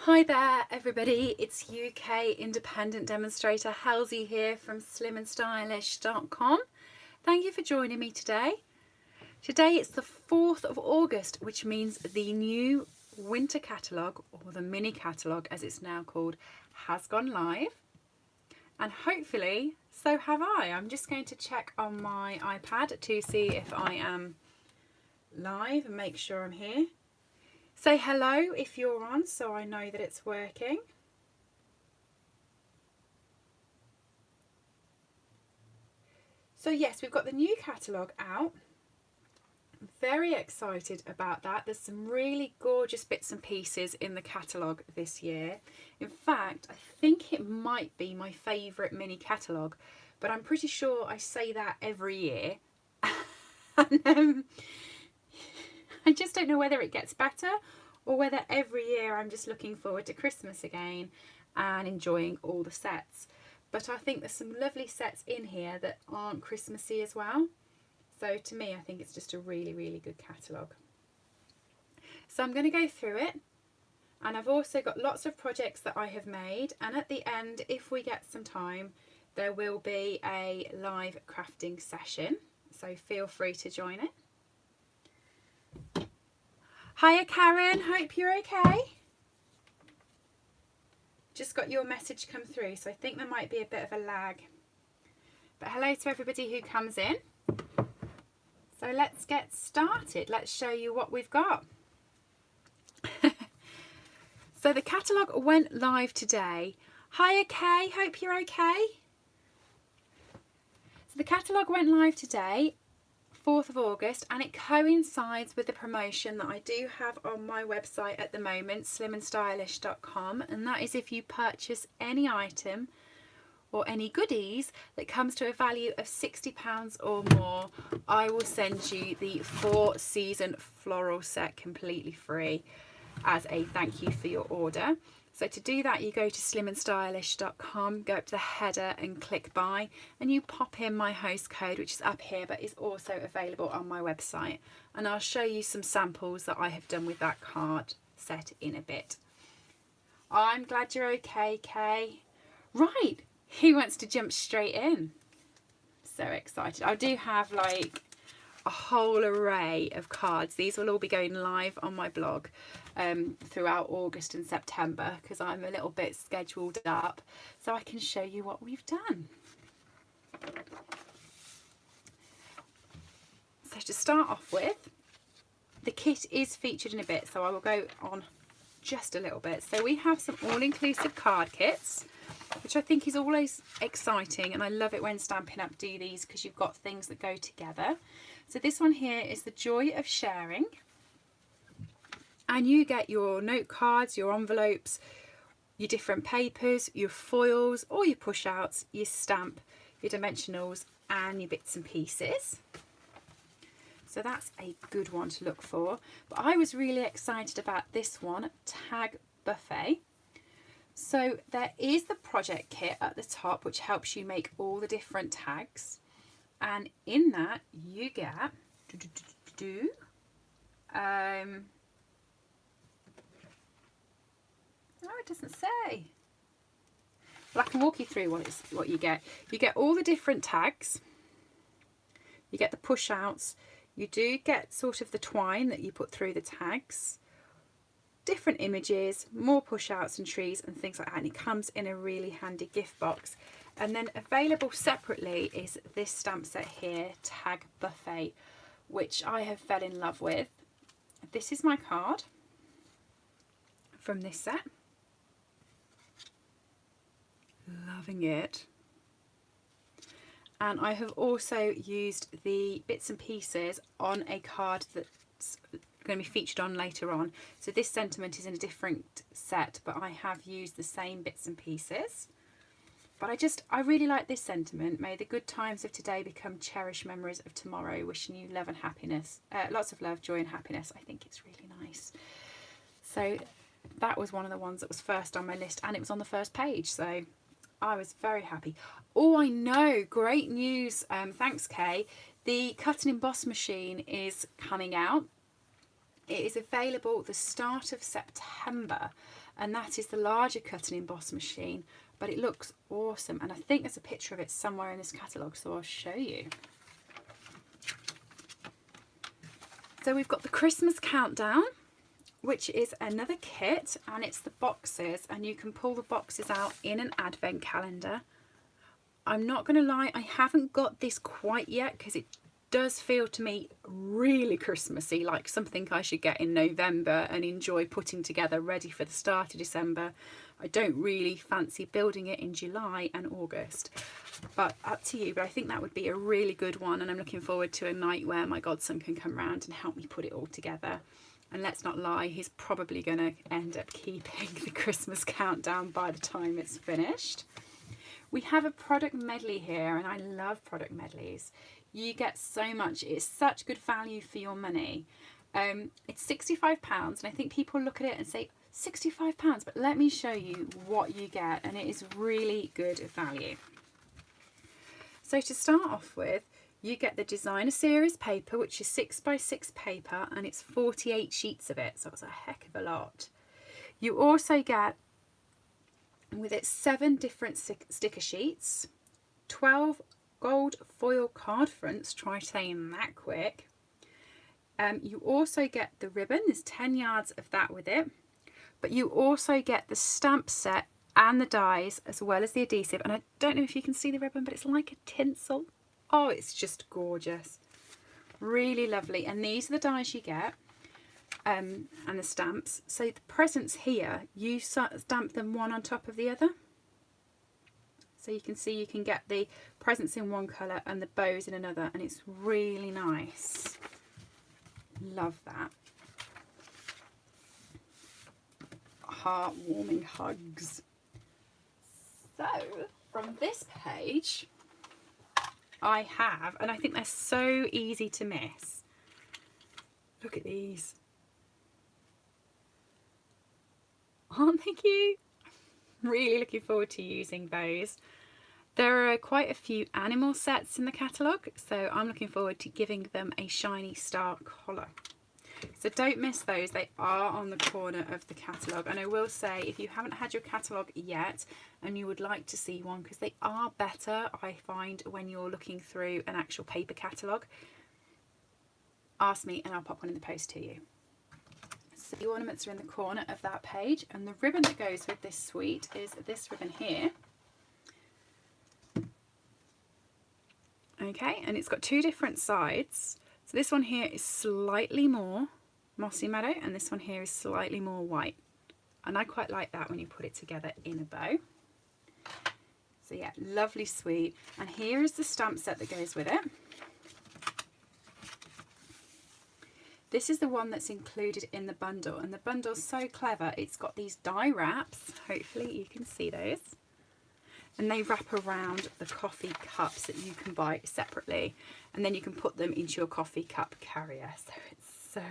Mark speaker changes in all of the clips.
Speaker 1: Hi there everybody, it's UK independent demonstrator Halsey here from slimandstylish.com. Thank you for joining me today. Today it's the 4th of August, which means the new winter catalogue, or the mini catalogue as it's now called, has gone live. And hopefully so have I. I'm just going to check on my iPad to see if I am live and make sure I'm here. Say hello if you're on so I know that it's working. So yes, we've got the new catalogue out. I'm very excited about that. There's some really gorgeous bits and pieces in the catalogue this year. In fact, I think it might be my favourite mini catalogue, but I'm pretty sure I say that every year. And, I just don't know whether it gets better or whether every year I'm just looking forward to Christmas again and enjoying all the sets. But I think there's some lovely sets in here that aren't Christmassy as well. So to me, I think it's just a really, really good catalogue. So I'm going to go through it. And I've also got lots of projects that I have made. And at the end, if we get some time, there will be a live crafting session. So feel free to join it. Hiya Karen, hope you're okay. Just got your message come through, so I think there might be a bit of a lag. But hello to everybody who comes in. So let's get started. Let's show you what we've got. So the catalogue went live today. Hiya Kay, hope you're okay. So the catalogue went live today, 4th of August, and it coincides with the promotion that I do have on my website at the moment, slimandstylish.com, and that is if you purchase any item or any goodies that comes to a value of £60 or more, I will send you the 4-season floral set completely free as a thank you for your order. So to do that, you go to slimandstylish.com, go up to the header and click buy, and you pop in my host code, which is up here but is also available on my website. And I'll show you some samples that I have done with that card set in a bit. I'm glad you're okay, Kay. Right, he wants to jump straight in. So excited. I do have like a whole array of cards. These will all be going live on my blog throughout August and September because I'm a little bit scheduled up, so I can show you what we've done. So to start off with, the kit is featured in a bit, so I will go on just a little bit. So we have some all-inclusive card kits, which I think is always exciting, and I love it when Stampin' Up do these because you've got things that go together. So this one here is the Joy of Sharing, and you get your note cards, your envelopes, your different papers, your foils, or your push outs, your stamp, your dimensionals, and your bits and pieces. So that's a good one to look for. But I was really excited about this one, Tag Buffet. So there is the project kit at the top, which helps you make all the different tags. And in that you get no, it doesn't say. Well, I can walk you through what you get. You get all the different tags. You get the push outs. You do get sort of the twine that you put through the tags. Different images, more push outs and trees and things like that. And it comes in a really handy gift box. And then available separately is this stamp set here, Tag Buffet, which I have fell in love with. This is my card from this set. Loving it. And I have also used the bits and pieces on a card that's going to be featured on later on. So this sentiment is in a different set, but I have used the same bits and pieces. But I really like this sentiment. May the good times of today become cherished memories of tomorrow. Wishing you love and happiness. Lots of love, joy and happiness. I think it's really nice. So that was one of the ones that was first on my list, and it was on the first page. So I was very happy. Oh, I know. Great news. Thanks, Kay. The cut and emboss machine is coming out. It is available the start of September. and that is the larger cut and emboss machine, but it looks awesome, and I think there's a picture of it somewhere in this catalogue, so I'll show you. So we've got the Christmas Countdown, which is another kit, and it's the boxes, and you can pull the boxes out in an advent calendar. I'm not going to lie, I haven't got this quite yet because it does feel to me really Christmassy, like something I should get in November and enjoy putting together ready for the start of December. I don't really fancy building it in July and August, but up to you. But I think that would be a really good one, and I'm looking forward to a night where my godson can come round and help me put it all together. And let's not lie, he's probably going to end up keeping the Christmas Countdown by the time it's finished. We have a product medley here, and I love product medleys. You get so much, it's such good value for your money. It's £65, and I think people look at it and say, £65, but let me show you what you get, and it is really good value. So to start off with, you get the designer series paper, which is 6x6 paper, and it's 48 sheets of it, so it's a heck of a lot. You also get with it 7 different sticker sheets, 12 gold foil card fronts, try saying that quick. You also get the ribbon, there's 10 yards of that with it, but you also get the stamp set and the dies as well as the adhesive, and I don't know if you can see the ribbon, but it's like a tinsel. Oh, it's just gorgeous, really lovely. And these are the dies you get, and the stamps. So the presents here, you stamp them one on top of the other. So you can see you can get the presents in one colour and the bows in another, and it's really nice. Love that. Heartwarming hugs. So from this page I have, and I think they're so easy to miss. Look at these. Aren't they cute? Really looking forward to using those. There are quite a few animal sets in the catalogue, so I'm looking forward to giving them a shiny star collar. So don't miss those, they are on the corner of the catalogue. And I will say, if you haven't had your catalogue yet and you would like to see one, because they are better, I find, when you're looking through an actual paper catalogue, ask me and I'll pop one in the post to you. So the ornaments are in the corner of that page, and the ribbon that goes with this suite is this ribbon here. Okay, and it's got 2 different sides. So this one here is slightly more mossy meadow, and this one here is slightly more white. And I quite like that when you put it together in a bow. So yeah, lovely suite. And here is the stamp set that goes with it. This is the one that's included in the bundle, and the bundle's so clever. It's got these die wraps, hopefully you can see those, and they wrap around the coffee cups that you can buy separately, and then you can put them into your coffee cup carrier. So it's so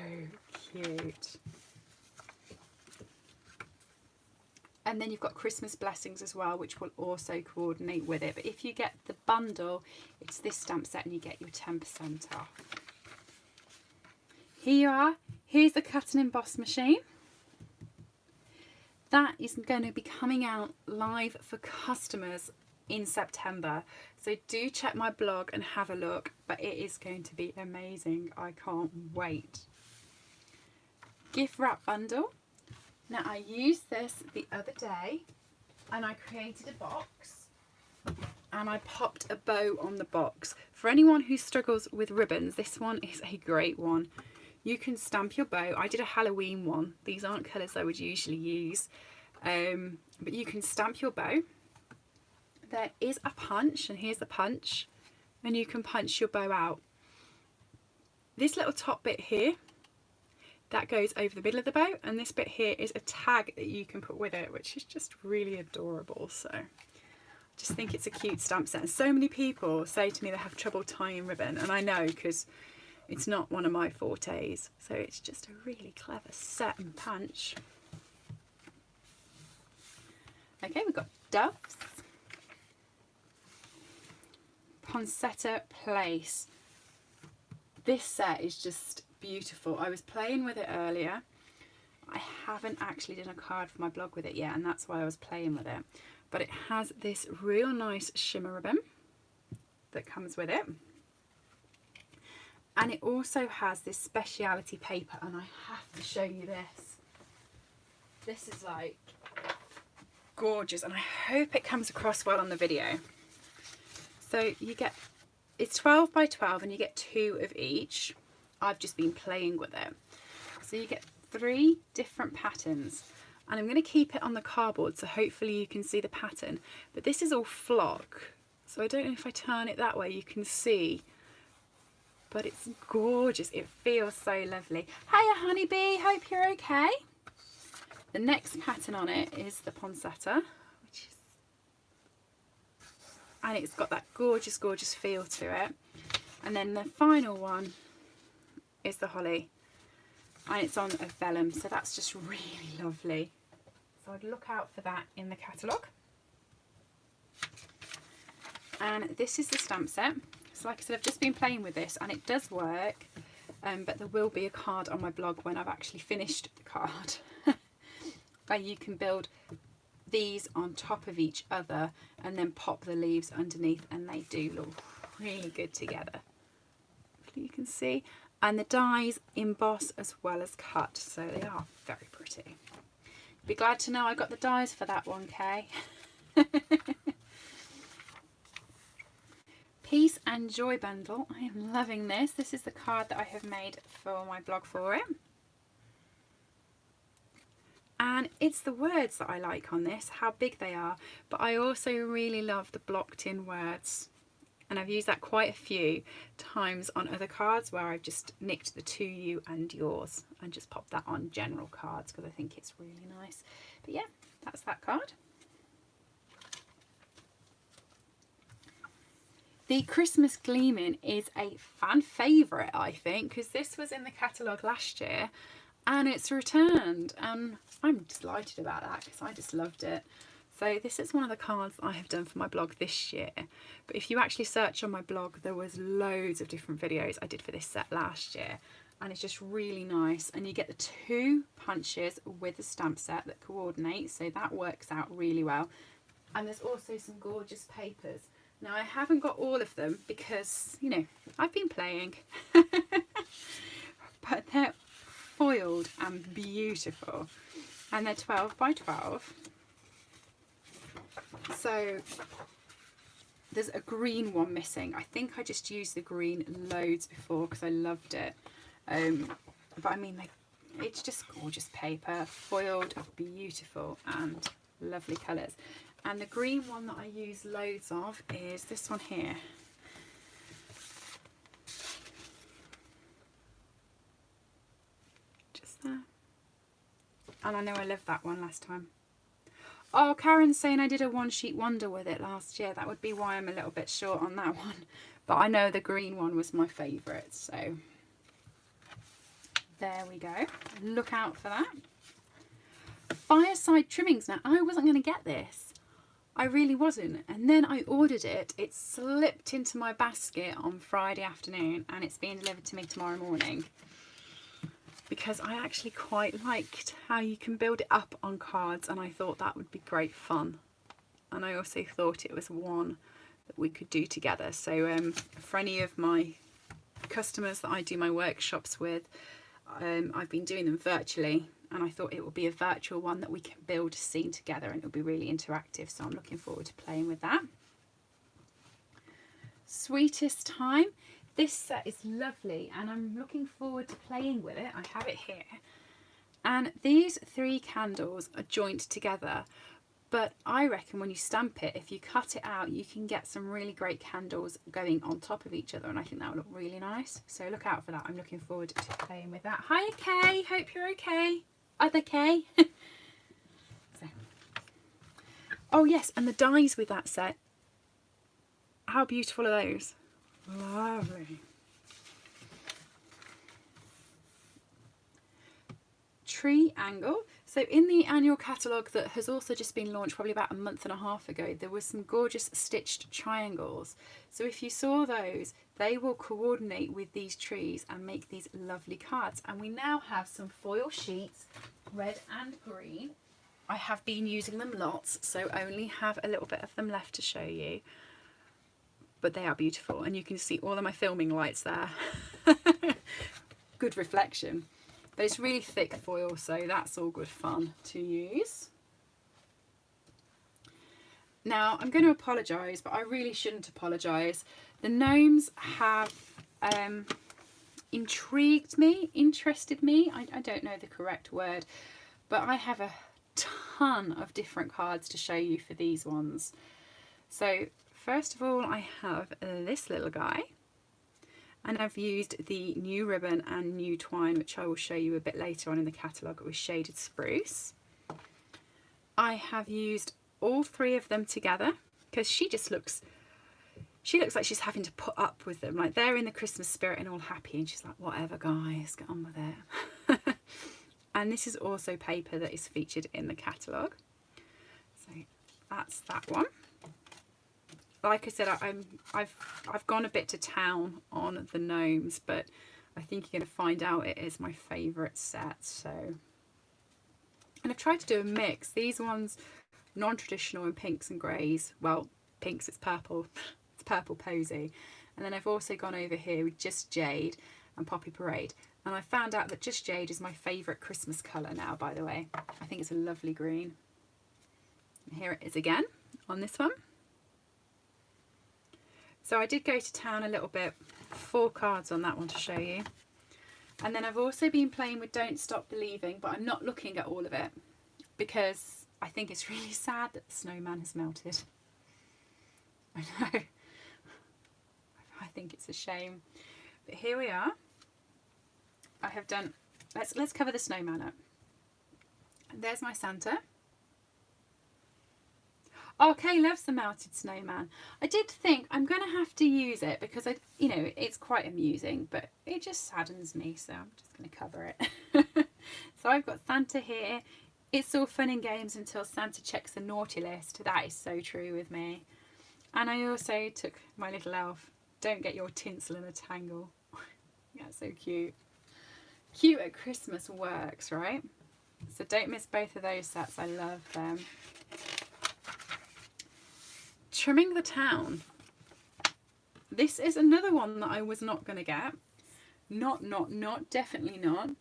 Speaker 1: cute. And then you've got Christmas blessings as well, which will also coordinate with it. But if you get the bundle, it's this stamp set and you get your 10% off. Here you are. Here's the cut and emboss machine. That is going to be coming out live for customers in September. So do check my blog and have a look, but it is going to be amazing. I can't wait. Gift wrap bundle. Now I used this the other day and I created a box and I popped a bow on the box. For anyone who struggles with ribbons, this one is a great one. You can stamp your bow. I did a Halloween one. These aren't colours I would usually use, but you can stamp your bow. There is a punch, and here's the punch, and you can punch your bow out. This little top bit here, that goes over the middle of the bow, and this bit here is a tag that you can put with it, which is just really adorable. So I just think it's a cute stamp set. And so many people say to me they have trouble tying ribbon, and I know, because it's not one of my fortes. So it's just a really clever set and punch. Okay, we've got doves. Poinsettia Place. This set is just beautiful. I was playing with it earlier. I haven't actually done a card for my blog with it yet, and that's why I was playing with it. But it has this real nice shimmer ribbon that comes with it. And it also has this speciality paper, and I have to show you this. This is like gorgeous, and I hope it comes across well on the video. So you get, it's 12 by 12 and you get 2 of each. I've just been playing with it. So you get 3 different patterns, and I'm going to keep it on the cardboard so hopefully you can see the pattern. But this is all flock, so I don't know if I turn it that way you can see, but it's gorgeous. It feels so lovely. Hiya honeybee, hope you're okay. The next pattern on it is the poinsettia, which is, and it's got that gorgeous, gorgeous feel to it. And then the final one is the holly, and it's on a vellum, so that's just really lovely. So I'd look out for that in the catalogue. And this is the stamp set. So like I said, I've just been playing with this and it does work, but there will be a card on my blog when I've actually finished the card where you can build these on top of each other and then pop the leaves underneath, and they do look really good together. Hopefully you can see. And the dies emboss as well as cut, so they are very pretty. Be glad to know I got the dies for that one, Kay. Peace and Joy bundle. I am loving this. This is the card that I have made for my blog for it. And it's the words that I like on this, how big they are, but I also really love the blocked in words. And I've used that quite a few times on other cards where I've just nicked the to you and yours and just popped that on general cards because I think it's really nice. But yeah, that's that card. The Christmas Gleaming is a fan favourite, I think, because this was in the catalogue last year and it's returned. And I'm delighted about that because I just loved it. So this is one of the cards I have done for my blog this year. But if you actually search on my blog, there was loads of different videos I did for this set last year. And it's just really nice. And you get the 2 punches with the stamp set that coordinate. So that works out really well. And there's also some gorgeous papers. Now I haven't got all of them because, you know, I've been playing. But they're foiled and beautiful. And they're 12 by 12. So there's a green one missing. I think I just used the green loads before because I loved it. But I mean, it's just gorgeous paper, foiled, beautiful and lovely colours. And the green one that I use loads of is this one here. Just there. And I know I loved that one last time. Oh, Karen's saying I did a one sheet wonder with it last year. That would be why I'm a little bit short on that one. But I know the green one was my favourite. So there we go. Look out for that. Fireside Trimmings. Now, I wasn't going to get this. I really wasn't. And then I ordered it. It slipped into my basket on Friday afternoon and it's being delivered to me tomorrow morning. Because I actually quite liked how you can build it up on cards and I thought that would be great fun. And I also thought it was one that we could do together. So for any of my customers that I do my workshops with, I've been doing them virtually and I thought it would be a virtual one that we can build a scene together and it'll be really interactive. So I'm looking forward to playing with that. Sweetest Time. This set is lovely and I'm looking forward to playing with it. I have it here. And these 3 candles are joined together. But I reckon when you stamp it, if you cut it out, you can get some really great candles going on top of each other. And I think that would look really nice. So look out for that. I'm looking forward to playing with that. Hi, Kay. Hope you're okay. Other Kay. So. Oh, yes. And the dies with that set. How beautiful are those? Lovely. Tree angle. So in the annual catalogue that has also just been launched probably about a month and a half ago, there was some gorgeous stitched triangles. So if you saw those, they will coordinate with these trees and make these lovely cards. And we now have some foil sheets red and green. I have been using them lots, so only have a little bit of them left to show you. But they are beautiful, and you can see all of my filming lights there. Good reflection. But it's really thick foil, so that's all good fun to use. Now, I'm going to apologise, but I really shouldn't apologise. The gnomes have interested me. I don't know the correct word, but I have a ton of different cards to show you for these ones. So first of all, I have this little guy, and I've used the new ribbon and new twine, which I will show you a bit later on in the catalogue, with shaded spruce. I have used all three of them together because she looks like she's having to put up with them. Like, they're in the Christmas spirit and all happy, and she's like, whatever guys, get on with it. And this is also paper that is featured in the catalogue. So that's that one. Like I said, I've gone a bit to town on the gnomes, but I think you're going to find out it is my favourite set. So, and I've tried to do a mix. These ones, non-traditional in pinks and greys. Well, pinks, it's purple. It's purple posy. And then I've also gone over here with Just Jade and Poppy Parade. And I found out that Just Jade is my favourite Christmas colour now, by the way. I think it's a lovely green. And here it is again on this one. So I did go to town a little bit. 4 cards on that one to show you. And then I've also been playing with Don't Stop Believing, but I'm not looking at all of it because I think it's really sad that the snowman has melted. I know. I think it's a shame. But here we are. I have done, let's cover the snowman up. And there's my Santa. Oh, Kay loves the melted snowman. I did think I'm going to have to use it because it's quite amusing, but it just saddens me, so I'm just going to cover it. So I've got Santa here. It's all fun and games until Santa checks the naughty list. That is so true with me. And I also took my little elf. Don't get your tinsel in a tangle. That's so cute. Cute at Christmas works, right? So don't miss both of those sets. I love them. Trimming the Town. This is another one that I was not going to get. Not, definitely not.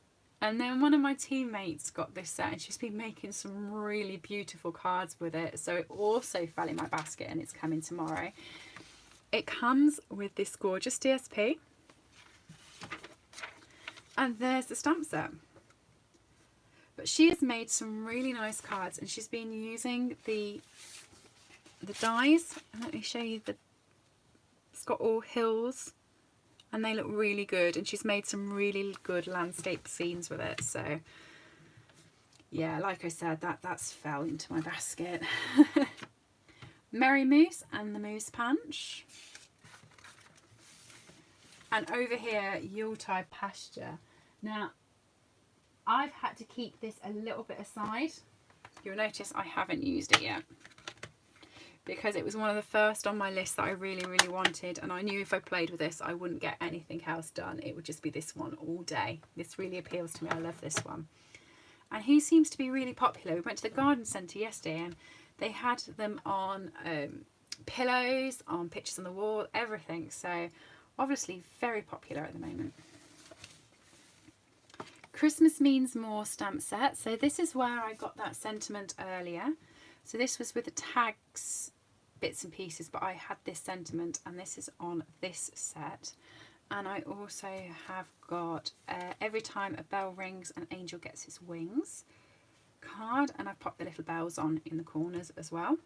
Speaker 1: And then one of my teammates got this set and she's been making some really beautiful cards with it. So it also fell in my basket and it's coming tomorrow. It comes with this gorgeous DSP. And there's the stamp set. But she has made some really nice cards and she's been using the dies. Let me show you it's got all hills and they look really good, and she's made some really good landscape scenes with it. So yeah, like I said, that's fell into my basket. Merry Moose and the Moose Punch. And over here, Yuletide Pasture. Now, I've had to keep this a little bit aside. You'll notice I haven't used it yet, because it was one of the first on my list that I really, really wanted. And I knew if I played with this, I wouldn't get anything else done. It would just be this one all day. This really appeals to me. I love this one. And he seems to be really popular. We went to the garden centre yesterday and they had them on pillows, on pictures on the wall, everything. So obviously very popular at the moment. Christmas Means More stamp set. So this is where I got that sentiment earlier. So this was with the tags, bits and pieces, but I had this sentiment, and this is on this set. And I also have got Every Time a Bell Rings an Angel Gets His Wings card, and I've popped the little bells on in the corners as well.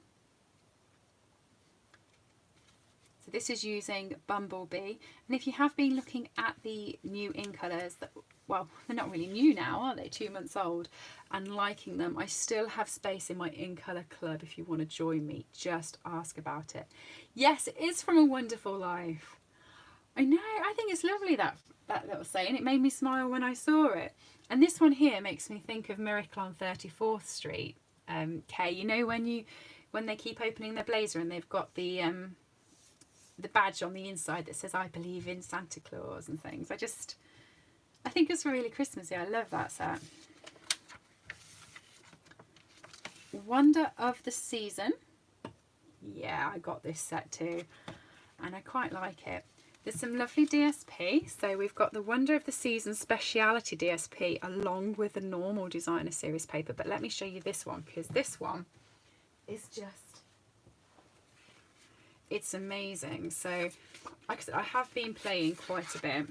Speaker 1: So this is using Bumblebee, and if you have been looking at the new in colours, that, well, they're not really new now, are they? 2 months old, and liking them. I still have space in my in colour club. If you want to join me, just ask about it. Yes, it is from A Wonderful Life. I know, I think it's lovely, that little saying. It made me smile when I saw it. And this one here makes me think of Miracle on 34th Street. Kay, you know when they keep opening their blazer and they've got the badge on the inside that says I believe in Santa Claus and things. I think it's really Christmassy. I love that set. Wonder of the Season. Yeah, I got this set too, and I quite like it. There's some lovely DSP. So we've got the Wonder of the Season Speciality DSP along with the normal designer series paper. But let me show you this one, because this one is just, it's amazing. So like I said, I have been playing quite a bit,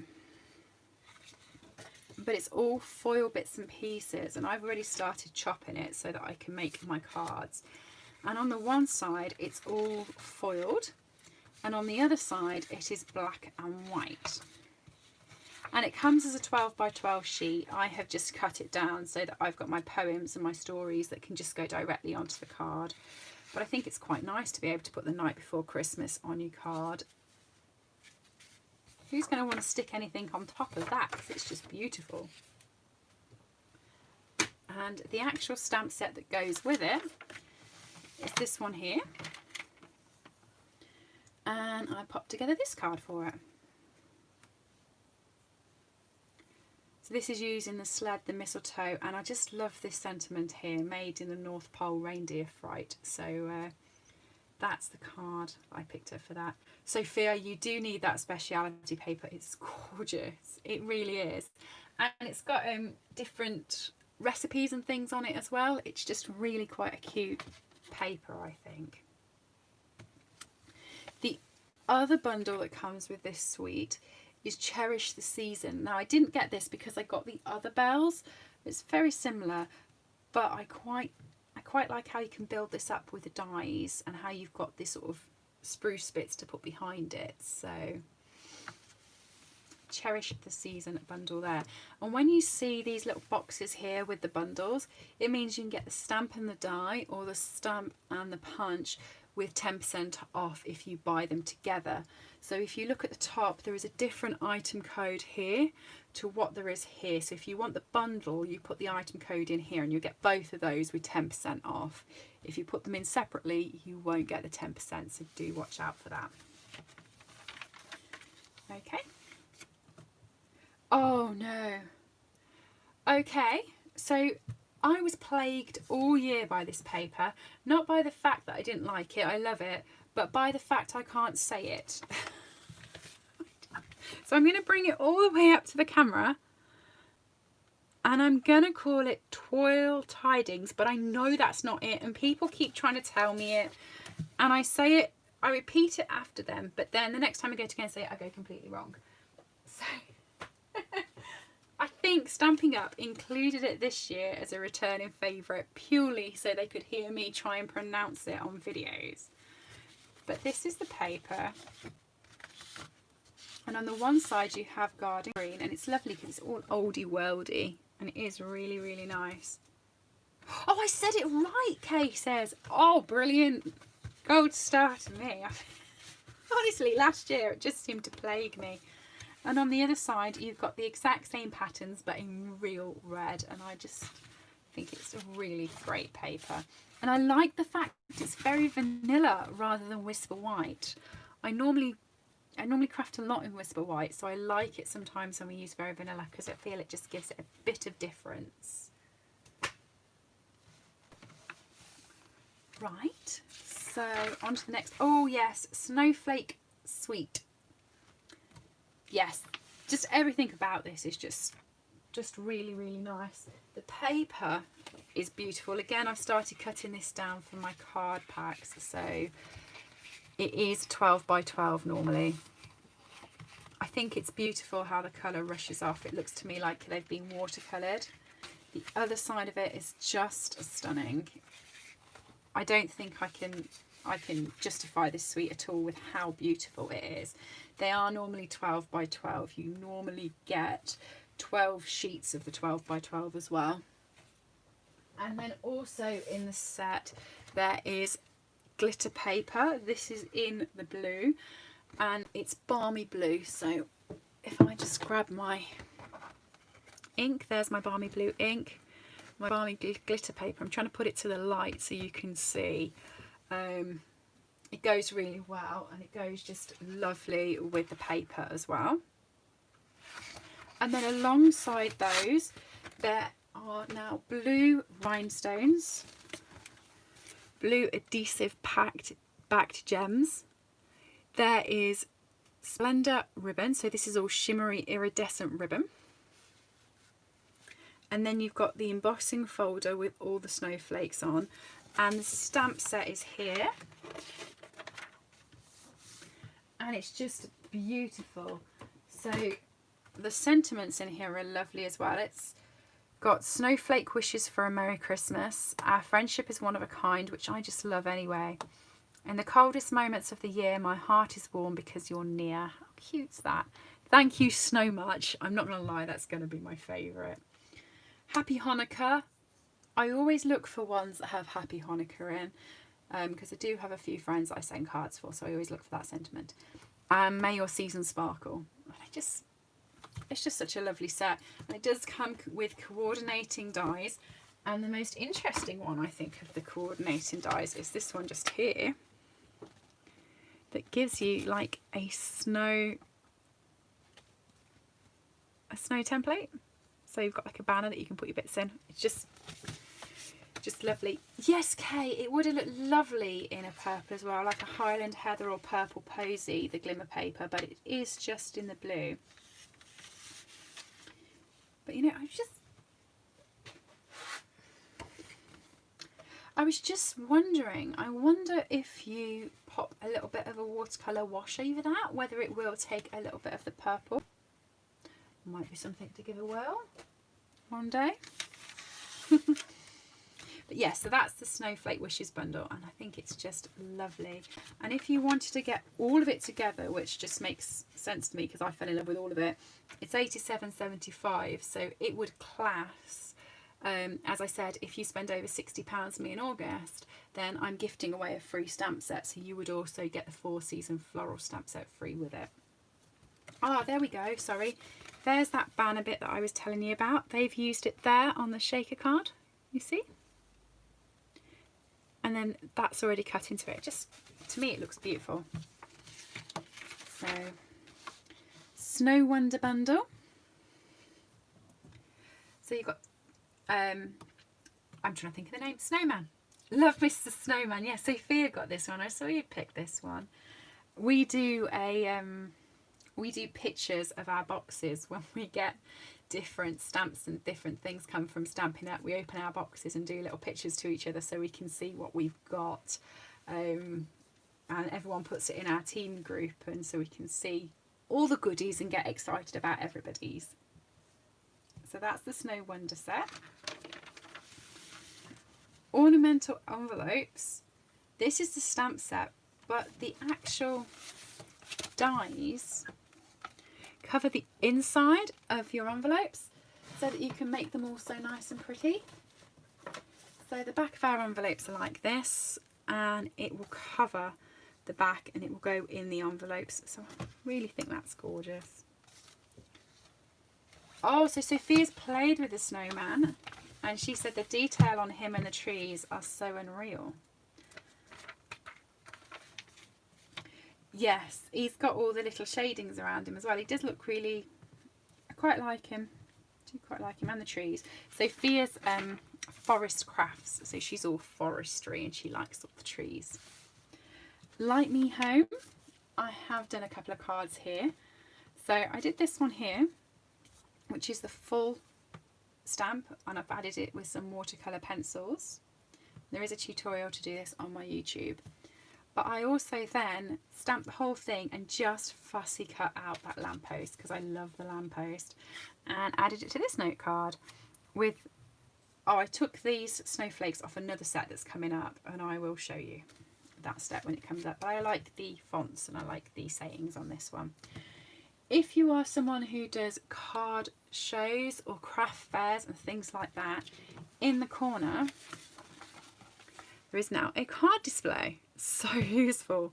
Speaker 1: but it's all foil bits and pieces, and I've already started chopping it so that I can make my cards. And on the one side it's all foiled, and on the other side it is black and white, and it comes as a 12 by 12 sheet. I have just cut it down so that I've got my poems and my stories that can just go directly onto the card. But I think it's quite nice to be able to put The Night Before Christmas on your card. Who's going to want to stick anything on top of that? Because it's just beautiful. And the actual stamp set that goes with it is this one here. And I popped together this card for it. So this is using the sled, the mistletoe, and I just love this sentiment here, made in the North Pole reindeer fright. So that's the card I picked up for that. Sophia, you do need that speciality paper. It's gorgeous. It really is. And it's got different recipes and things on it as well. It's just really quite a cute paper, I think. The other bundle that comes with this suite is Cherish the Season. Now I didn't get this because I got the other bells. It's very similar, but I quite like how you can build this up with the dies and how you've got this sort of spruce bits to put behind it. So Cherish the Season bundle there. And when you see these little boxes here with the bundles, it means you can get the stamp and the die, or the stamp and the punch, with 10% off if you buy them together. So if you look at the top, there is a different item code here to what there is here. So if you want the bundle, you put the item code in here and you get both of those with 10% off. If you put them in separately, you won't get the 10%, so do watch out for that. Okay. Oh no. Okay, so I was plagued all year by this paper, not by the fact that I didn't like it, I love it, but by the fact I can't say it. So I'm going to bring it all the way up to the camera, and I'm going to call it Toil Tidings, but I know that's not it, and people keep trying to tell me it, and I say it, I repeat it after them, but then the next time I go to go and say it, I go completely wrong. So I think Stampin' Up included it this year as a returning favourite, purely so they could hear me try and pronounce it on videos. But this is the paper, and on the one side you have Garden Green, and it's lovely because it's all oldie worldy, and it is really, really nice. Oh, I said it right, Kay says. Oh, brilliant. Gold star to me. Honestly, last year it just seemed to plague me. And on the other side you've got the exact same patterns but in real red, and I just think it's a really great paper. And I like the fact it's very vanilla rather than Whisper White. I normally craft a lot in Whisper White, so I like it sometimes when we use very vanilla because I feel it just gives it a bit of difference. Right, so on to the next. Oh yes, Snowflake Sweet. Yes, just everything about this is just really, really nice. The paper is beautiful. Again, I've started cutting this down for my card packs, so it is 12 by 12 normally. I think it's beautiful how the colour rushes off. It looks to me like they've been watercoloured. The other side of it is just stunning. I don't think I can justify this suite at all with how beautiful it is. They are normally 12 by 12. You normally get 12 sheets of the 12 by 12 as well. And then also in the set there is glitter paper. This is in the blue, and it's balmy blue. So if I just grab my ink, there's my balmy blue ink, my balmy glitter paper. I'm trying to put it to the light so you can see. It goes really well, and it goes just lovely with the paper as well. And then alongside those there are now blue rhinestones, blue adhesive backed gems. There is Splendor ribbon, so this is all shimmery iridescent ribbon. And then you've got the embossing folder with all the snowflakes on, and the stamp set is here, and it's just beautiful. So the sentiments in here are lovely as well. It's got snowflake wishes for a Merry Christmas. Our friendship is one of a kind, which I just love anyway. In the coldest moments of the year, my heart is warm because you're near. How cute's that? Thank you so much. I'm not going to lie, that's going to be my favourite. Happy Hanukkah. I always look for ones that have Happy Hanukkah in, because I do have a few friends that I send cards for, so I always look for that sentiment. And May your season sparkle. And it's just such a lovely set. And it does come with coordinating dies. And the most interesting one, I think, of the coordinating dies is this one just here, that gives you like a snow template. So you've got like a banner that you can put your bits in. It's just lovely. Yes, Kay, it would have looked lovely in a purple as well, like a Highland Heather or Purple Posy, the glimmer paper, but it is just in the blue. But you know, I was just wondering, I wonder if you pop a little bit of a watercolour wash over that, whether it will take a little bit of the purple. Might be something to give a whirl one day. But yeah, so that's the Snowflake Wishes bundle, and I think it's just lovely. And if you wanted to get all of it together, which just makes sense to me because I fell in love with all of it, it's $87.75, so it would class. As I said, if you spend over £60 me in August, then I'm gifting away a free stamp set, so you would also get the 4-season floral stamp set free with it. Ah, there we go, sorry. There's that banner bit that I was telling you about. They've used it there on the shaker card, you see? And then that's already cut into it. Just, to me, it looks beautiful. So, Snow Wonder bundle. So you've got, I'm trying to think of the name, Snowman. Love Mr. Snowman. Yeah, Sophia got this one. I saw you pick this one. We do pictures of our boxes when we get different stamps and different things come from Stampin' Up. We open our boxes and do little pictures to each other so we can see what we've got, and everyone puts it in our team group, and so we can see all the goodies and get excited about everybody's. So that's the Snow Wonder set. Ornamental Envelopes. This is the stamp set, but the actual dies cover the inside of your envelopes so that you can make them all so nice and pretty. So the back of our envelopes are like this, and it will cover the back and it will go in the envelopes. So I really think that's gorgeous. Oh, so Sophia's played with the snowman, and she said the detail on him and the trees are so unreal. Yes, he's got all the little shadings around him as well. He does look really, I quite like him. I do quite like him, and the trees. Sophia's forest crafts, so she's all forestry and she likes all the trees. Like Me Home, I have done a couple of cards here. So I did this one here, which is the full stamp, and I've added it with some watercolour pencils. There is a tutorial to do this on my YouTube. But I also then stamped the whole thing and just fussy cut out that lamppost, because I love the lamppost, and added it to this note card with, I took these snowflakes off another set that's coming up, and I will show you that step when it comes up. But I like the fonts and I like the sayings on this one. If you are someone who does card shows or craft fairs and things like that, in the corner there is now a card display. So useful.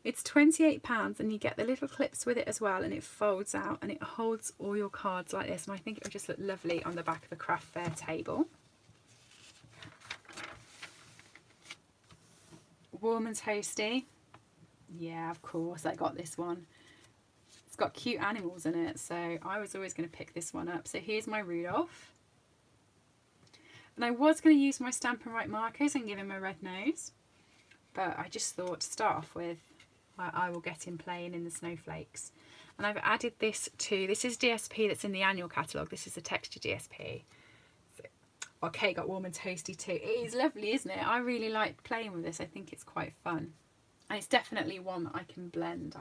Speaker 1: It's £28 and you get the little clips with it as well, and it folds out and it holds all your cards like this, and I think it would just look lovely on the back of a craft fair table. Warm and Toasty. Yeah, of course, I got this one. It's got cute animals in it, so I was always going to pick this one up. So here's my Rudolph. And I was going to use my Stampin' Write markers and give him a red nose, but I just thought to start off with, I will get in plain in the snowflakes. And I've added this to, this is DSP that's in the annual catalogue. This is the texture DSP. So, our cake got warm and toasty too. It is lovely, isn't it? I really like playing with this. I think it's quite fun. And it's definitely one that I can blend.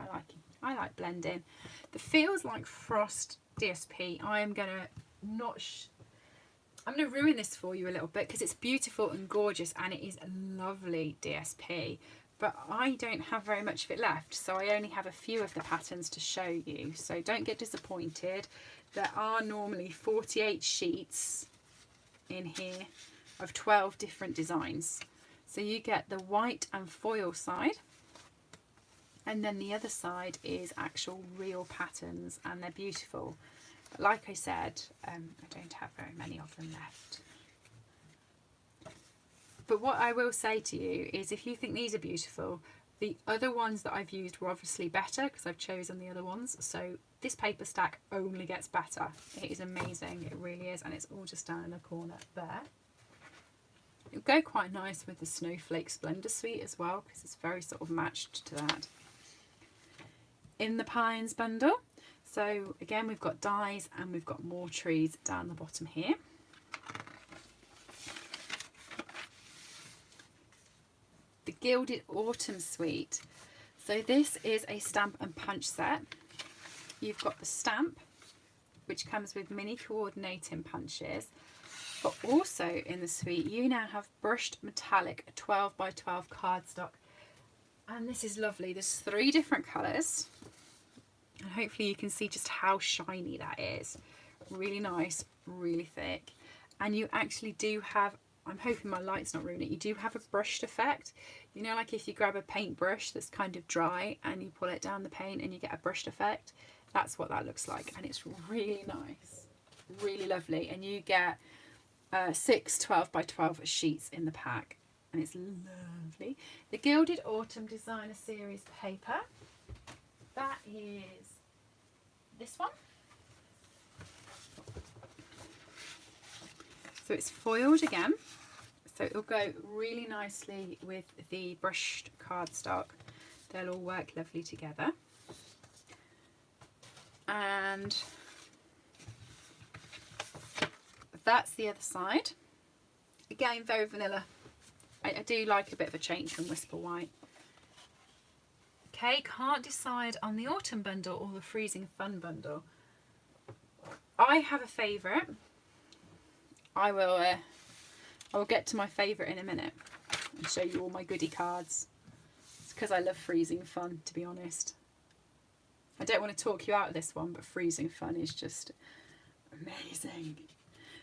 Speaker 1: I like blending. The feels like frost DSP. I'm gonna ruin this for you a little bit because it's beautiful and gorgeous and it is a lovely DSP. But I don't have very much of it left, so I only have a few of the patterns to show you. So don't get disappointed. There are normally 48 sheets in here of 12 different designs. So you get the white and foil side, and then the other side is actual real patterns, and they're beautiful. But like I said, I don't have very many of them left. But what I will say to you is, if you think these are beautiful, the other ones that I've used were obviously better because I've chosen the other ones. So this paper stack only gets better. It is amazing, it really is, and it's all just down in the corner there. It'll go quite nice with the Snowflake Splendor Suite as well because it's very sort of matched to that. In the Pines bundle, so again we've got dies and we've got more trees down the bottom here. The Gilded Autumn Suite. So this is a stamp and punch set. You've got the stamp, which comes with mini coordinating punches, but also in the suite you now have brushed metallic 12 by 12 cardstock, and this is lovely. There's 3 different colours, and hopefully you can see just how shiny that is. Really nice, really thick, and you actually do have, I'm hoping my light's not ruining it, you do have a brushed effect. You know, like if you grab a paintbrush that's kind of dry and you pull it down the paint and you get a brushed effect, that's what that looks like, and it's really nice, really lovely. And you get 6 12 by 12 sheets in the pack, and it's lovely. The Gilded Autumn Designer Series paper, that is this one. So it's foiled again, so it'll go really nicely with the brushed cardstock. They'll all work lovely together. And that's the other side. Again, very vanilla. I do like a bit of a change from Whisper White. Okay, can't decide on the Autumn bundle or the Freezing Fun bundle. I have a favourite. I will get to my favourite in a minute and show you all my goodie cards. It's because I love Freezing Fun, to be honest. I don't want to talk you out of this one, but Freezing Fun is just amazing.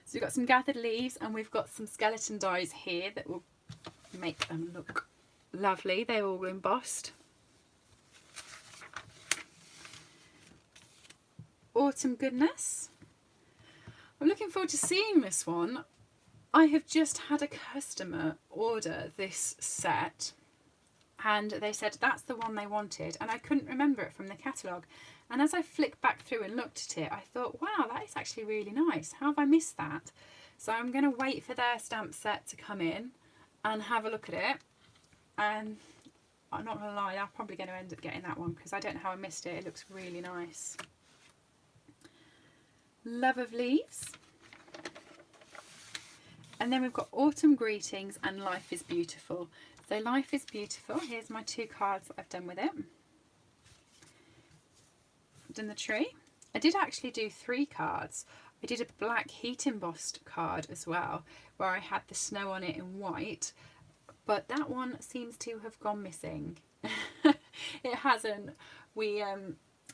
Speaker 1: So we've got some gathered leaves, and we've got some skeleton dies here that will make them look lovely. They're all embossed. Autumn Goodness. I'm looking forward to seeing this one. I have just had a customer order this set, and they said that's the one they wanted, and I couldn't remember it from the catalogue. And as I flicked back through and looked at it, I thought, wow, that is actually really nice. How have I missed that? So I'm going to wait for their stamp set to come in and have a look at it. And I'm not going to lie, I'm probably going to end up getting that one because I don't know how I missed it. It looks really nice. Love of Leaves. And then we've got Autumn Greetings and Life is Beautiful. So Life is Beautiful, here's my 2 cards that I've done with it. I've done the tree. I did actually do 3 cards. I did a black heat embossed card as well, where I had the snow on it in white, but that one seems to have gone missing. It hasn't.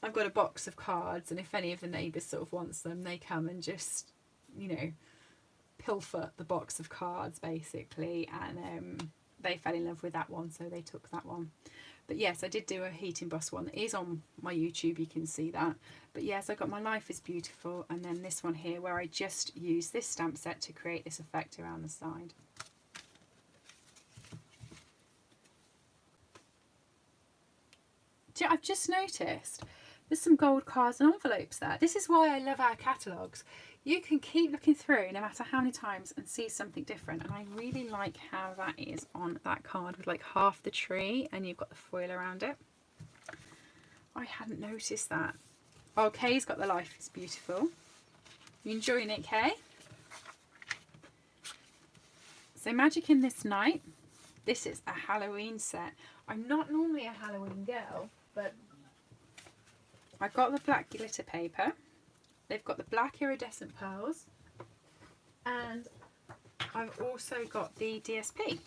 Speaker 1: I've got a box of cards, and if any of the neighbours sort of wants them, they come and just, you know, pilfer the box of cards basically, and they fell in love with that one, so they took that one. But yes, I did do a heat emboss one that is on my YouTube, you can see that. But yes, I got my Life is Beautiful, and then this one here where I just used this stamp set to create this effect around the side. I've just noticed There's some gold cards and envelopes there. This is why I love our catalogues. You can keep looking through no matter how many times and see something different. And I really like how that is on that card with like half the tree and you've got the foil around it. I hadn't noticed that. Oh, Kay's got the Life is Beautiful. You enjoying it, Kay? So Magic in This Night. This is a Halloween set. I'm not normally a Halloween girl, but I got the black glitter paper. They've got the black iridescent pearls. And I've also got the DSP.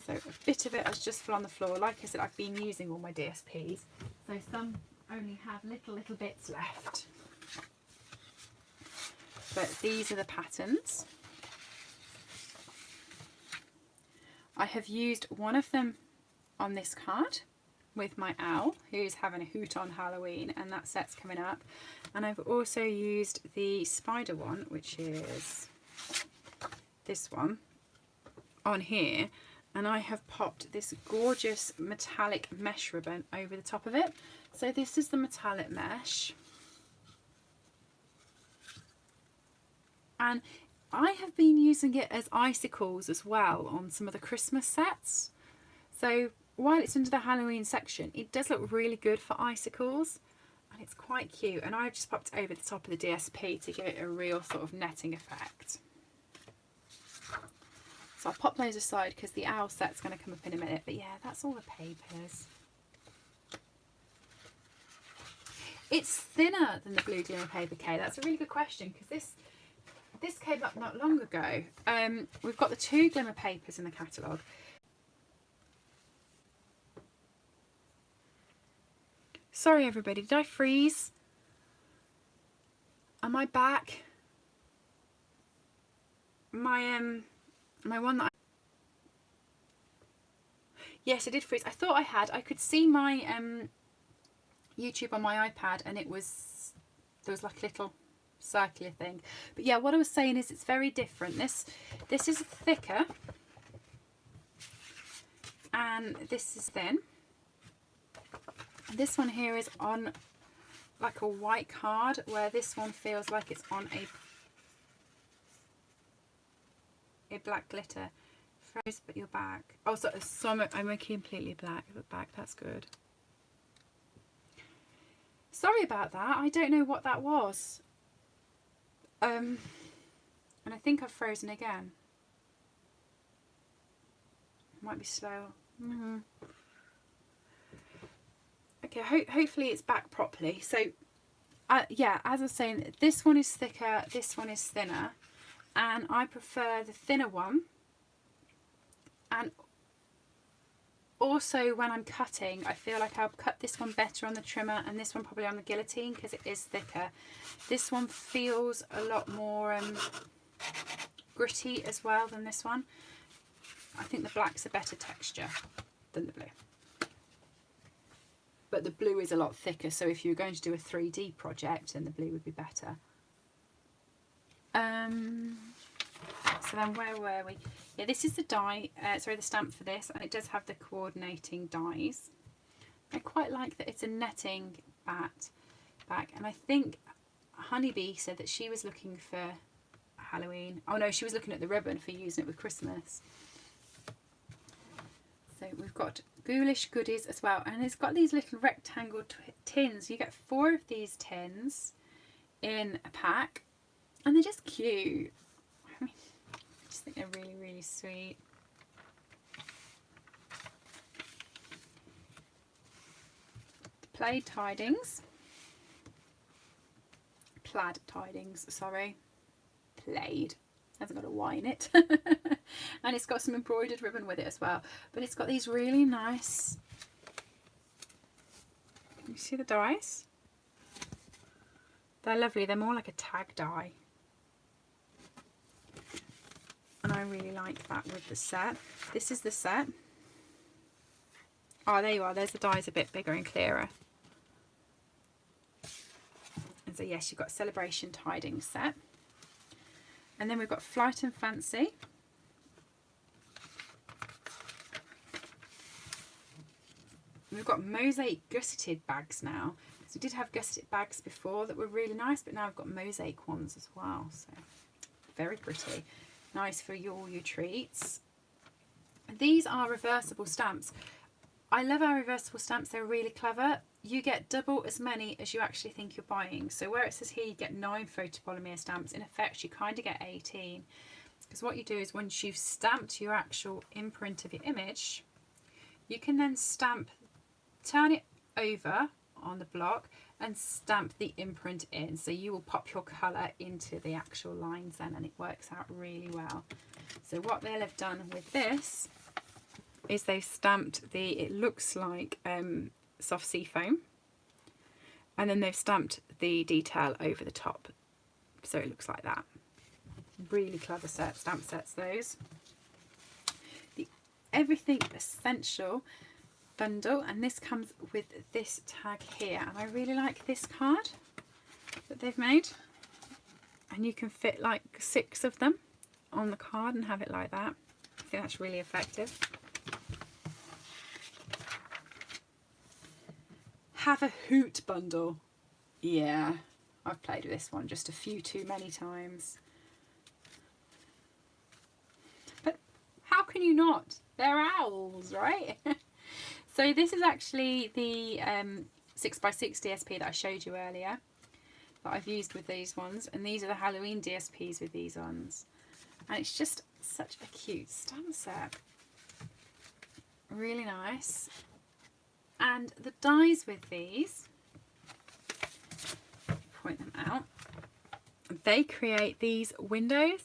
Speaker 1: So a bit of it has just fallen on the floor. Like I said, I've been using all my DSPs. So some only have little bits left. But these are the patterns. I have used one of them on this card with my owl who's having a hoot on Halloween, and that set's coming up. And I've also used the spider one, which is this one, on here, and I have popped this gorgeous metallic mesh ribbon over the top of it. So this is the metallic mesh, and I have been using it as icicles as well on some of the Christmas sets. So while it's under the Halloween section, it does look really good for icicles, and it's quite cute. And I've just popped it over the top of the DSP to give it a real sort of netting effect. So I'll pop those aside because the owl set's going to come up in a minute. But yeah, that's all the papers. It's thinner than the blue glimmer paper, Kay. That's a really good question because this came up not long ago. We've got the 2 glimmer papers in the catalogue. Sorry everybody, did I freeze? Am I back? My one that yes, I did freeze. I thought I had. I could see my YouTube on my iPad, and there was like a little circular thing. But yeah, what I was saying is it's very different. This is thicker, and this is thin. This one here is on like a white card, where this one feels like it's on a black glitter. Froze, but you're back. Oh, so I'm completely black. Look back, that's good. Sorry about that. I don't know what that was. And I think I've frozen again. It might be slow. Okay, hopefully it's back properly. So, yeah, as I was saying, this one is thicker, this one is thinner, and I prefer the thinner one. And also when I'm cutting, I feel like I'll cut this one better on the trimmer and this one probably on the guillotine because it is thicker. This one feels a lot more gritty as well than this one. I think the black's a better texture than the blue. But the blue is a lot thicker, so if you're going to do a 3D project, then the blue would be better. So then where were we? Yeah, this is the die, sorry, the stamp for this, and it does have the coordinating dies. I quite like that it's a netting back, and I think Honeybee said that she was looking for Halloween. Oh no, she was looking at the ribbon for using it with Christmas. So we've got Ghoulish Goodies as well, and it's got these little rectangle tins. You get 4 of these tins in a pack, and they're just cute. I mean, I just think they're really, really sweet. Plaid tidings. Plaid tidings, sorry. Plaid. Hasn't got a Y in it. And it's got some embroidered ribbon with it as well. But it's got these really nice... You see the dies? They're lovely. They're more like a tag die. And I really like that with the set. This is the set. Oh, there you are. There's the dies a bit bigger and clearer. And so yes, you've got Celebration Tidings set. And then we've got Flight and Fancy. We've got mosaic gusseted bags now. So we did have gusseted bags before that were really nice, but now I've got mosaic ones as well. So very pretty. Nice for all your treats. These are reversible stamps. I love our reversible stamps. They're really clever. You get double as many as you actually think you're buying. So where it says here you get 9 photopolymer stamps, in effect you kind of get 18. Because what you do is once you've stamped your actual imprint of your image, you can then stamp, turn it over on the block and stamp the imprint in. So you will pop your colour into the actual lines then, and it works out really well. So what they'll have done with this is they've stamped the, it looks like soft sea foam, and then they've stamped the detail over the top. So it looks like that. Really clever stamp sets those. The Everything Essential bundle, and this comes with this tag here, and I really like this card that they've made, and you can fit like 6 of them on the card and have it like that. I think that's really effective. Have a Hoot bundle. Yeah, I've played with this one just a few too many times. But how can you not? They're owls, right? So this is actually the 6x6 DSP that I showed you earlier that I've used with these ones, and these are the Halloween DSPs with these ones, and it's just such a cute stamp set. Really nice. And the dies with these, point them out, they create these windows.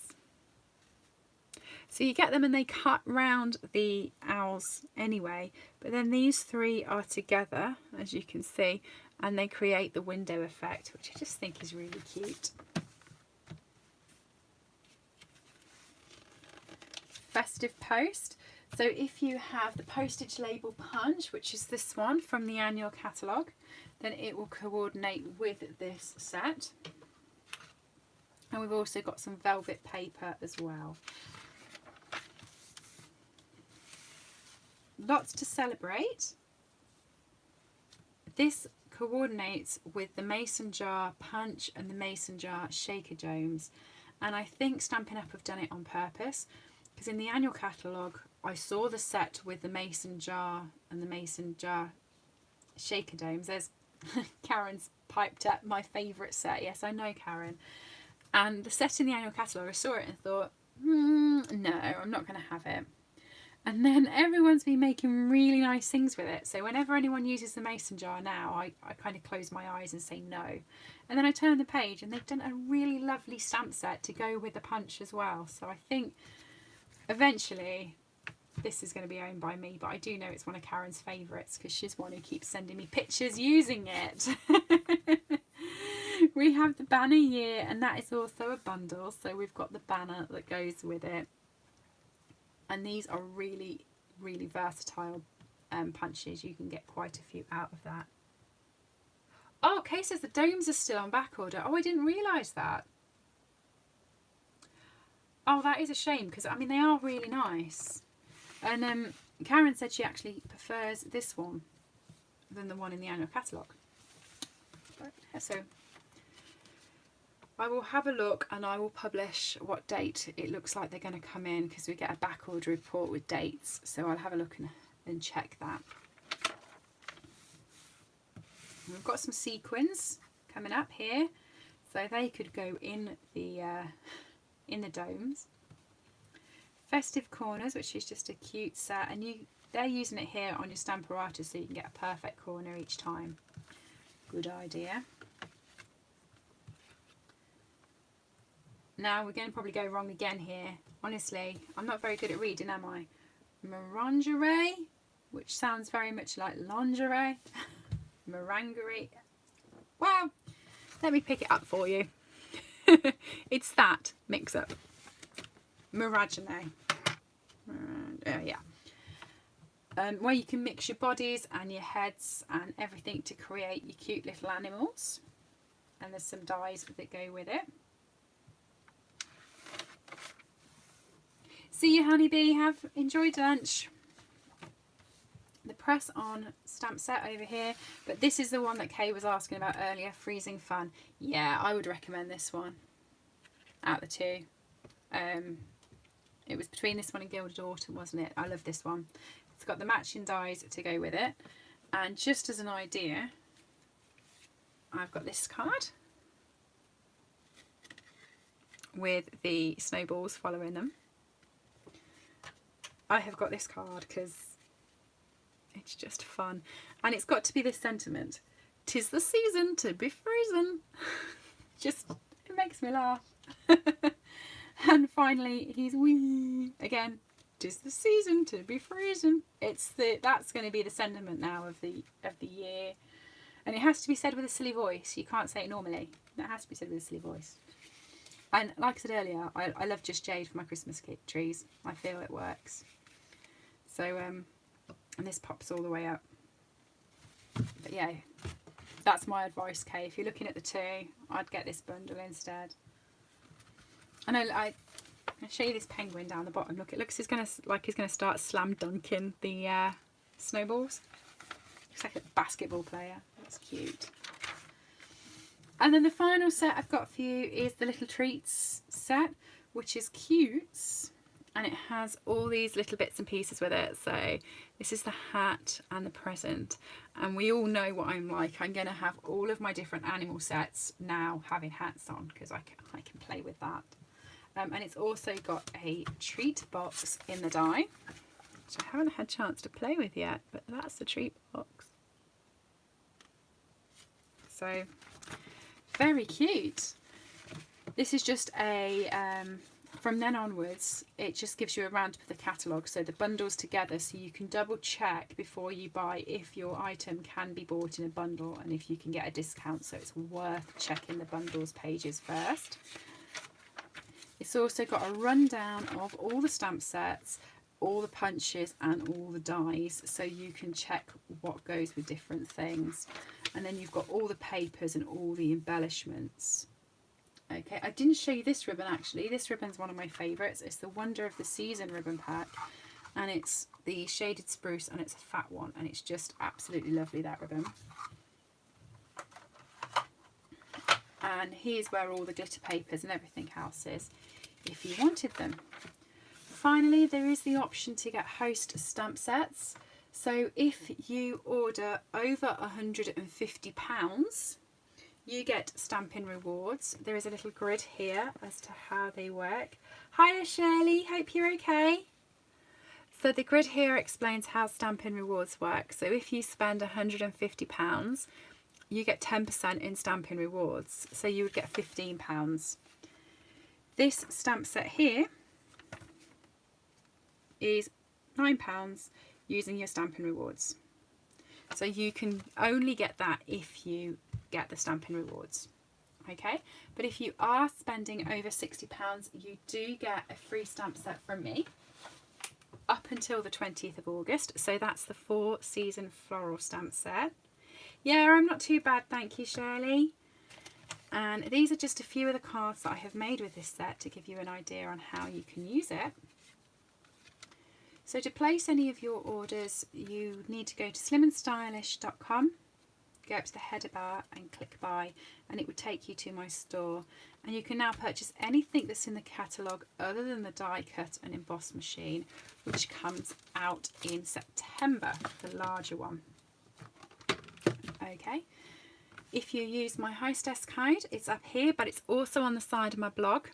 Speaker 1: So you get them and they cut round the owls anyway, but then these 3 are together, as you can see, and they create the window effect, which I just think is really cute. Festive post. So if you have the postage label punch, which is this one from the annual catalogue, then it will coordinate with this set. And we've also got some velvet paper as well. Lots to celebrate. This coordinates with the mason jar punch and the mason jar shaker domes, and I think Stampin' Up have done it on purpose, because in the annual catalogue I saw the set with the mason jar and the mason jar shaker domes. There's Karen's piped up, my favourite set. Yes, I know, Karen. And the set in the annual catalogue, I saw it and thought, no, I'm not going to have it. And then everyone's been making really nice things with it. So whenever anyone uses the mason jar now, I kind of close my eyes and say no. And then I turn the page and they've done a really lovely stamp set to go with the punch as well. So I think eventually this is going to be owned by me, but I do know it's one of Karen's favourites because she's one who keeps sending me pictures using it. We have the banner year, and that is also a bundle. So we've got the banner that goes with it. And these are really, really versatile punches. You can get quite a few out of that. Oh, Kay says the domes are still on back order. Oh, I didn't realise that. Oh, that is a shame, because I mean they are really nice. And Karen said she actually prefers this one than the one in the annual catalogue. So I will have a look and I will publish what date it looks like they're going to come in, because we get a back order report with dates. So I'll have a look and check that. We've got some sequins coming up here, so they could go in the domes. Festive corners, which is just a cute set, and they're using it here on your Stamparatus so you can get a perfect corner each time. Good idea. Now we're going to probably go wrong again here. Honestly, I'm not very good at reading, am I? Merangerie, which sounds very much like lingerie. Merangerie. Well, let me pick it up for you. It's that mix up. Meragine. Yeah. Where you can mix your bodies and your heads and everything to create your cute little animals. And there's some dies that go with it. See you, honeybee. Have enjoyed lunch. the press on stamp set over here, but this is the one that Kay was asking about earlier, Freezing Fun. Yeah, I would recommend this one out of the two. It was between this one and Gilded Autumn, wasn't it? I love this one. It's got the matching dies to go with it, and just as an idea, I've got this card with the snowballs following them. I have got this card because it's just fun, and it's got to be this sentiment: "'Tis the season to be freezing." Just, it makes me laugh. And finally, he's wee again. "'Tis the season to be freezing." That's going to be the sentiment now of the year, and it has to be said with a silly voice. You can't say it normally. It has to be said with a silly voice. And like I said earlier, I love Just Jade for my Christmas trees. I feel it works. So and this pops all the way up. But yeah, that's my advice, Kay. If you're looking at the two, I'd get this bundle instead. I know, I'll show you this penguin down the bottom. Look, it looks he's gonna start slam dunking the snowballs. Looks like a basketball player. That's cute. And then the final set I've got for you is the Little Treats set, which is cute, and it has all these little bits and pieces with it. So this is the hat and the present, and we all know what I'm like. I'm going to have all of my different animal sets now having hats on because I can play with that. And it's also got a treat box in the die, which I haven't had a chance to play with yet, but that's the treat box. So very cute. This is just a, from then onwards, it just gives you a roundup of the catalogue, so the bundles together, so you can double check before you buy if your item can be bought in a bundle and if you can get a discount, so it's worth checking the bundles pages first. It's also got a rundown of all the stamp sets, all the punches and all the dies, so you can check what goes with different things. And then you've got all the papers and all the embellishments. Okay, I didn't show you this ribbon actually. This ribbon's one of my favourites. It's the Wonder of the Season ribbon pack, and it's the shaded spruce, and it's a fat one, and it's just absolutely lovely, that ribbon. And here's where all the glitter papers and everything else is, if you wanted them. Finally, there is the option to get host stamp sets. So if you order over £150, you get Stampin' rewards. There is a little grid here as to how they work. Hiya Shirley, hope you're okay. So the grid here explains how Stampin' rewards work. So if you spend £150, you get 10% in Stampin' rewards. So you would get £15. This stamp set here is £9 using your Stampin' rewards. So you can only get that if you get the Stampin' rewards. Okay, but if you are spending over £60, you do get a free stamp set from me up until the 20th of August. So that's the 4 season floral stamp set. Yeah, I'm not too bad, thank you Shirley. And these are just a few of the cards that I have made with this set to give you an idea on how you can use it. So to place any of your orders, you need to go to slimandstylish.com, go up to the header bar and click buy, and it would take you to my store. And you can now purchase anything that's in the catalogue other than the die cut and emboss machine, which comes out in September, the larger one. Okay, if you use my hostess code, it's up here, but it's also on the side of my blog.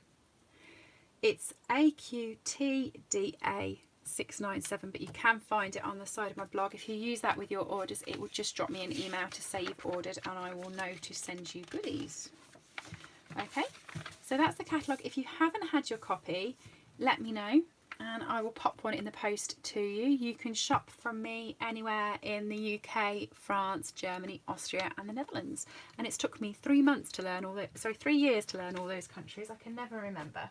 Speaker 1: It's AQTDA697, but you can find it on the side of my blog. If you use that with your orders, it will just drop me an email to say you've ordered, and I will know to send you goodies. Okay, so that's the catalogue. If you haven't had your copy, let me know, and I will pop one in the post to you. You can shop from me anywhere in the UK, France, Germany, Austria and the Netherlands. And it's took me 3 months to learn all those, 3 years to learn all those countries. I can never remember.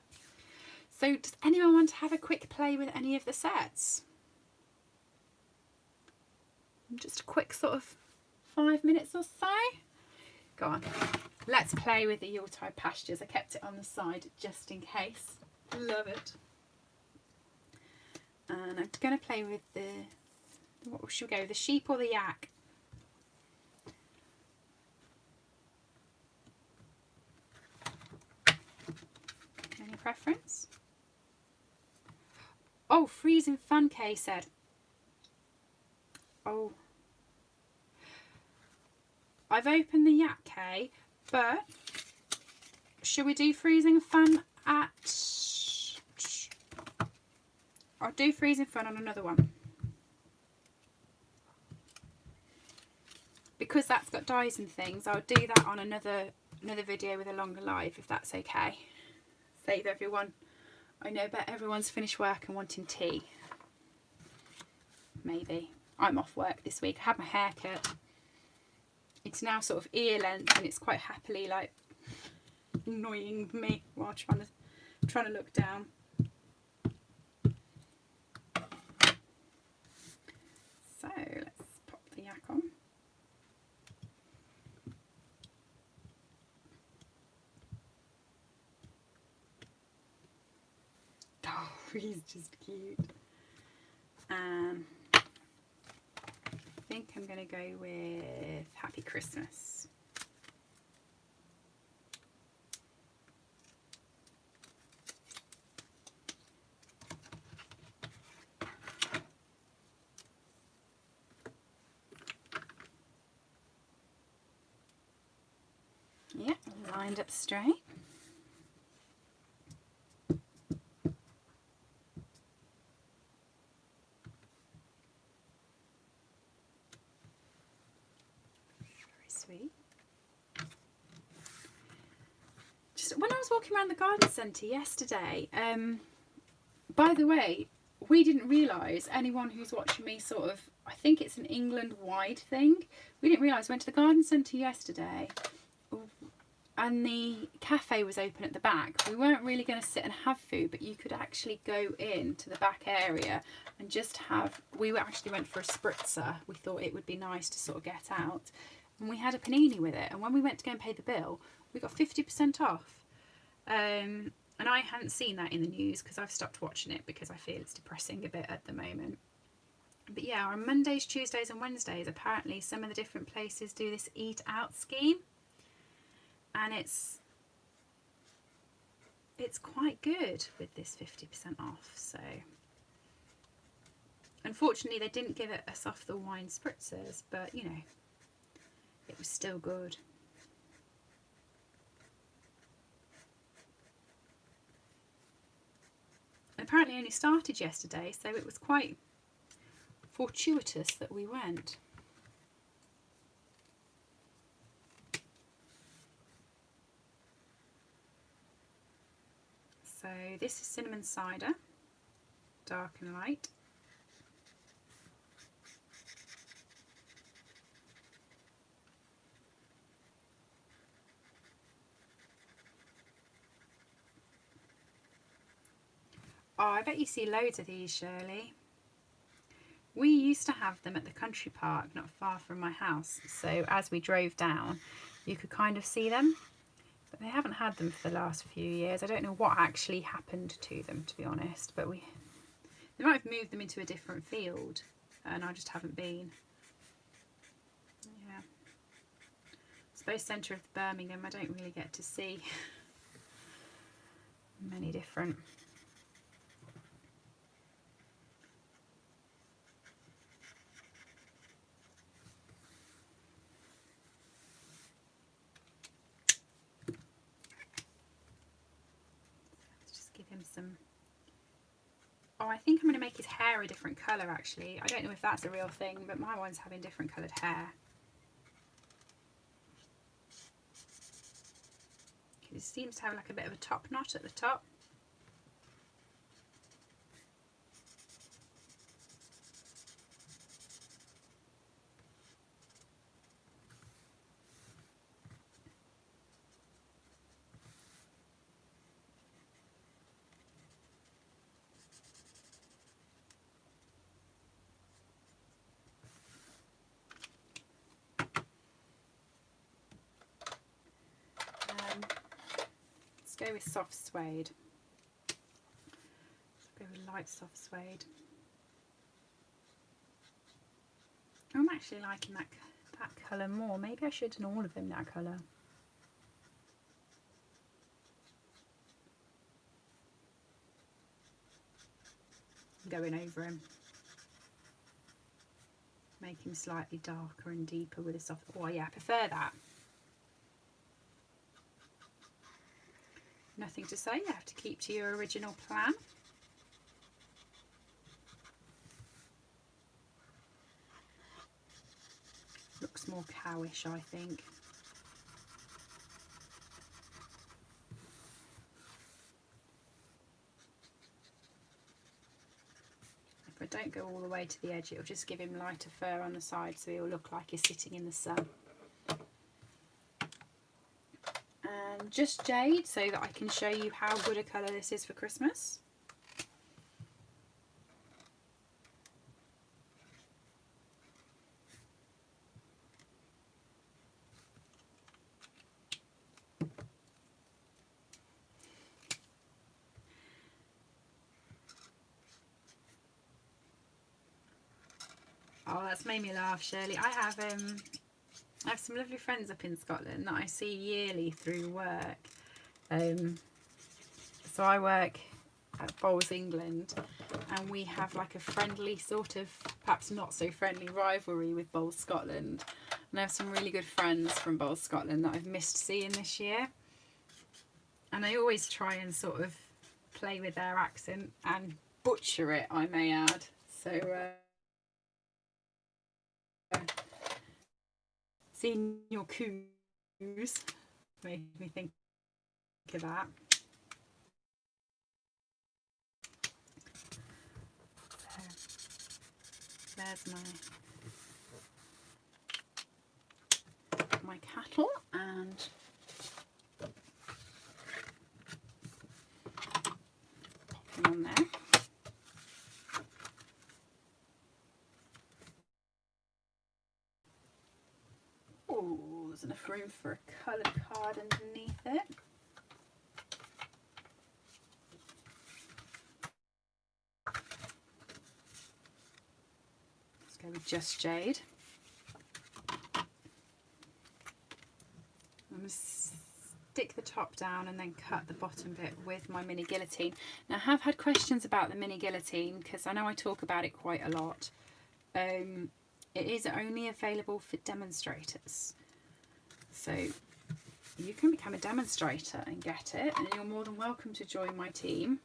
Speaker 1: So does anyone want to have a quick play with any of the sets? Just a quick sort of 5 minutes or so. Go on. Let's play with the Yuletide Pastures. I kept it on the side just in case. Love it. And I'm going to play with the What should we go, the sheep or the yak? Any preference? Oh, freezing fun, Kay said. Oh, I've opened the yak, Kay, but should we do freezing fun at... I'll do freezing fun on another one. Because that's got dies and things, I'll do that on another video with a longer live, if that's okay. Save everyone. I know, but everyone's finished work and wanting tea. Maybe. I'm off work this week. I had my hair cut. It's now sort of ear length and it's quite happily like annoying me while trying to look down. So let's pop the yak on. Oh, he's just cute. I think I'm going to go with Happy Christmas. Yep, lined up straight. Sweet. Just when I was walking around the garden centre yesterday, by the way, we didn't realise, anyone who's watching me sort of, I think it's an England wide thing, we didn't realise, went to the garden centre yesterday and the cafe was open at the back. We weren't really going to sit and have food, but you could actually go in to the back area and just have, we actually went for a spritzer. We thought it would be nice to sort of get out. And we had a panini with it, and when we went to go and pay the bill, we got 50% off. And I hadn't seen that in the news because I've stopped watching it because I feel it's depressing a bit at the moment. But yeah, on Mondays, Tuesdays and Wednesdays, apparently some of the different places do this eat out scheme, and it's quite good with this 50% off. So unfortunately they didn't give us off the wine spritzers, but you know, it was still good. Apparently only started yesterday, so it was quite fortuitous that we went. So this is cinnamon cider, dark and light. Oh, I bet you see loads of these, Shirley. We used to have them at the country park not far from my house, so as we drove down you could kind of see them, but they haven't had them for the last few years. I don't know what actually happened to them, to be honest, but they might have moved them into a different field and I just haven't been. Yeah, I suppose centre of Birmingham, I don't really get to see many different. Some, oh, I think I'm going to make his hair a different colour actually. I don't know if that's a real thing, but my one's having different coloured hair. It seems to have like a bit of a top knot at the top. Let's go with soft suede. Let's go with light soft suede. I'm actually liking that colour more. Maybe I should have done all of them that colour. Going over him. Make him slightly darker and deeper with a soft... Oh yeah, I prefer that. Nothing to say, you have to keep to your original plan. Looks more cowish, I think. If I don't go all the way to the edge, it'll just give him lighter fur on the side, so he'll look like he's sitting in the sun. And just jade, so that I can show you how good a colour this is for Christmas. Oh, that's made me laugh, Shirley. I have some lovely friends up in Scotland that I see yearly through work. So I work at Bowls England, and we have like a friendly sort of, perhaps not so friendly rivalry with Bowls Scotland. And I have some really good friends from Bowls Scotland that I've missed seeing this year. And I always try and sort of play with their accent and butcher it, I may add. So seeing your coos made me think of that. So there's my cattle, and pop them on there. Oh, there's enough room for a coloured card underneath it. Let's go with just jade. I'm going to stick the top down and then cut the bottom bit with my mini guillotine. Now, I have had questions about the mini guillotine because I know I talk about it quite a lot. It is only available for demonstrators, so you can become a demonstrator and get it, and you're more than welcome to join my team.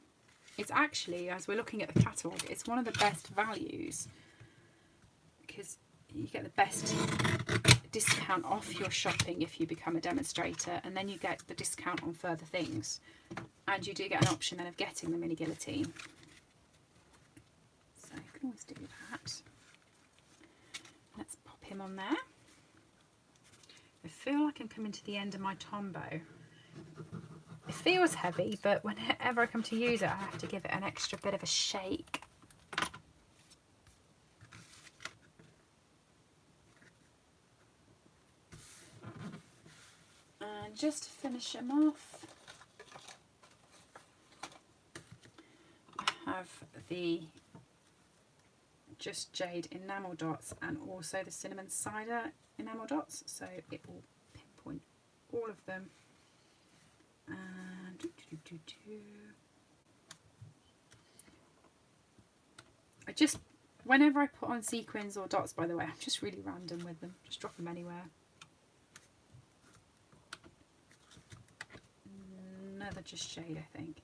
Speaker 1: It's actually, as we're looking at the catalogue, it's one of the best values because you get the best discount off your shopping if you become a demonstrator, and then you get the discount on further things, and you do get an option then of getting the mini guillotine. So you can always do that. Let's pop him on there. I feel like I'm coming to the end of my tombow. It feels heavy, but whenever I come to use it, I have to give it an extra bit of a shake. And just to finish him off, I have the just jade enamel dots and also the cinnamon cider enamel dots, so it will pinpoint all of them. And I just, whenever I put on sequins or dots, by the way, I'm just really random with them, just drop them anywhere. Another just jade, I think.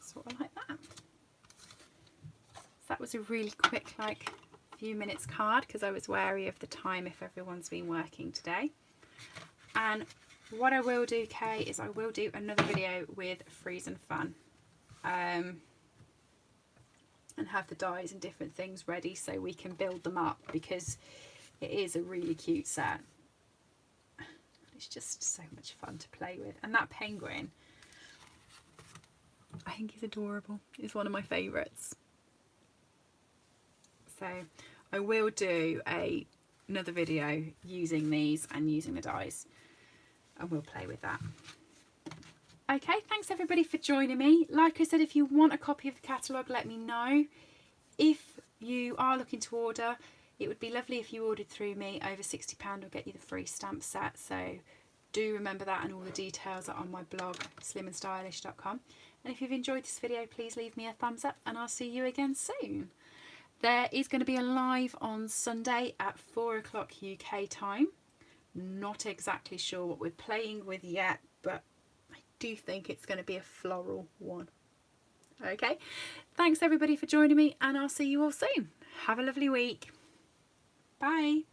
Speaker 1: Sort of like that. So that was a really quick, like, few minutes card because I was wary of the time if everyone's been working today. And what I will do, Kay, is I will do another video with Freeze and Fun, and have the dies and different things ready so we can build them up, because it is a really cute set. It's just so much fun to play with. And that penguin, I think he's adorable. He's one of my favourites. So I will do another video using these and using the dies, and we'll play with that. Okay, thanks everybody for joining me. Like I said, if you want a copy of the catalogue, let me know. If you are looking to order, it would be lovely if you ordered through me. Over £60 will get you the free stamp set, so do remember that, and all the details are on my blog slimandstylish.com. And if you've enjoyed this video, please leave me a thumbs up, and I'll see you again soon. There is going to be a live on Sunday at 4 o'clock UK time. Not exactly sure what we're playing with yet, but I do think it's going to be a floral one. Okay, thanks everybody for joining me, and I'll see you all soon. Have a lovely week. Bye.